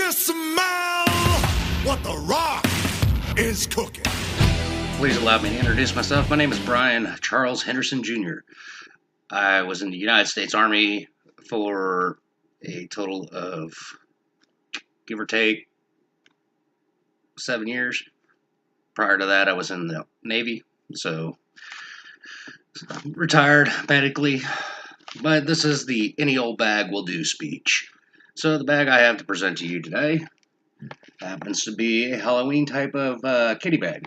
you smell what the Rock is cooking? Please allow me to introduce myself. My name is Brian Charles Henderson Jr. I was in the United States Army for a total of, give or take, 7 years. Prior to that, I was in the Navy, so retired medically. But this is the any old bag will do speech. So the bag I have to present to you today happens to be a Halloween type of kitty bag.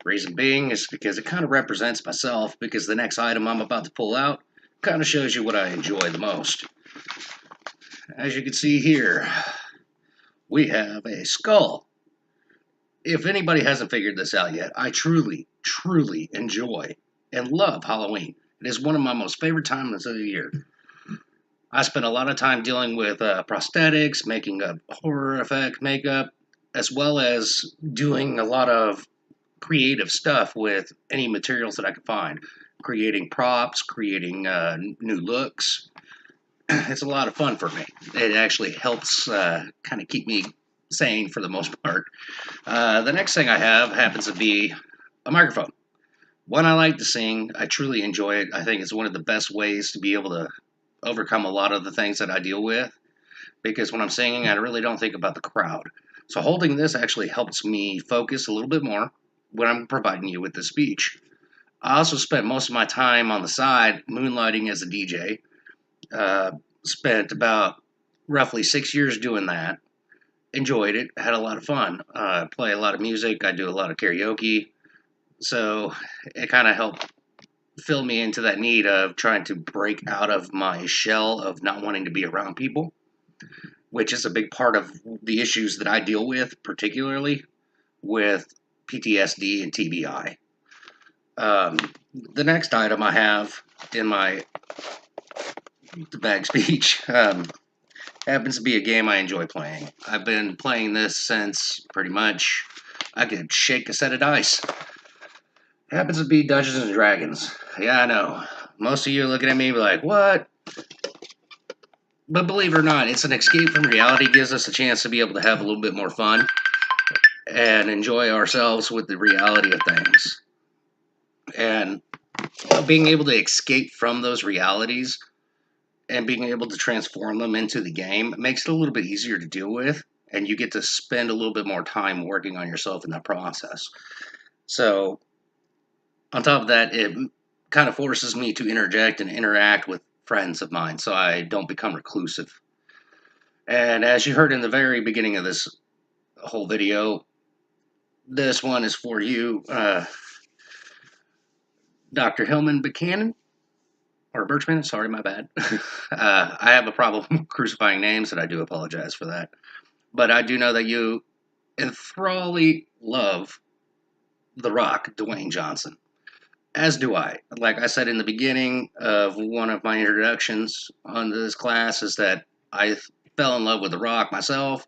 Reason being is because it kind of represents myself, because the next item I'm about to pull out kind of shows you what I enjoy the most. As you can see here, we have a skull. If anybody hasn't figured this out yet, I truly enjoy and love Halloween. It is one of my most favorite times of the year. I spend a lot of time dealing with prosthetics, making up horror effect makeup, as well as doing a lot of creative stuff with any materials that I can find. Creating props, creating new looks. It's a lot of fun for me. It actually helps kind of keep me sane for the most part. The next thing I have happens to be a microphone. One I like to sing. I truly enjoy it. I think it's one of the best ways to be able to overcome a lot of the things that I deal with, because when I'm singing, I really don't think about the crowd. So holding this actually helps me focus a little bit more when I'm providing you with the speech. I also spent most of my time on the side moonlighting as a DJ. Spent about roughly 6 years doing that. Enjoyed it. Had a lot of fun. Play a lot of music. I do a lot of karaoke. So it kind of helped fill me into that need of trying to break out of my shell of not wanting to be around people, which is a big part of the issues that I deal with, particularly with PTSD and TBI. The next item I have in my bag speech happens to be a game I enjoy playing. I've been playing this since pretty much I could shake a set of dice. Happens to be Dungeons and Dragons. Yeah, I know. Most of you are looking at me like, what? But believe it or not, it's an escape from reality. It gives us a chance to be able to have a little bit more fun and enjoy ourselves with the reality of things. And being able to escape from those realities and being able to transform them into the game makes it a little bit easier to deal with, and you get to spend a little bit more time working on yourself in that process. So on top of that, it kind of forces me to interject and interact with friends of mine so I don't become reclusive. And as you heard in the very beginning of this whole video, this one is for you, Dr. Hillman Buchanan, or Birchman, sorry, my bad. I have a problem crucifying names, and I do apologize for that. But I do know that you enthrallingly love The Rock, Dwayne Johnson. As do I. Like I said in the beginning of one of my introductions on this class, is that I fell in love with The Rock myself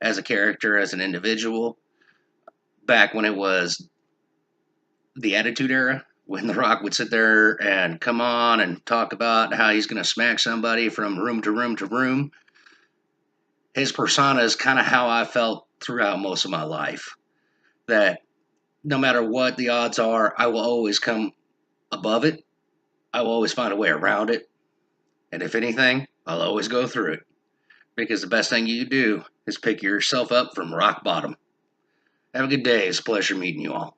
as a character, as an individual, back when it was the Attitude Era, when The Rock would sit there and come on and talk about how he's going to smack somebody from room to room to room. His persona is kind of how I felt throughout most of my life. That no matter what the odds are, I will always come above it. I will always find a way around it. And if anything, I'll always go through it. Because the best thing you do is pick yourself up from rock bottom. Have a good day. It's a pleasure meeting you all.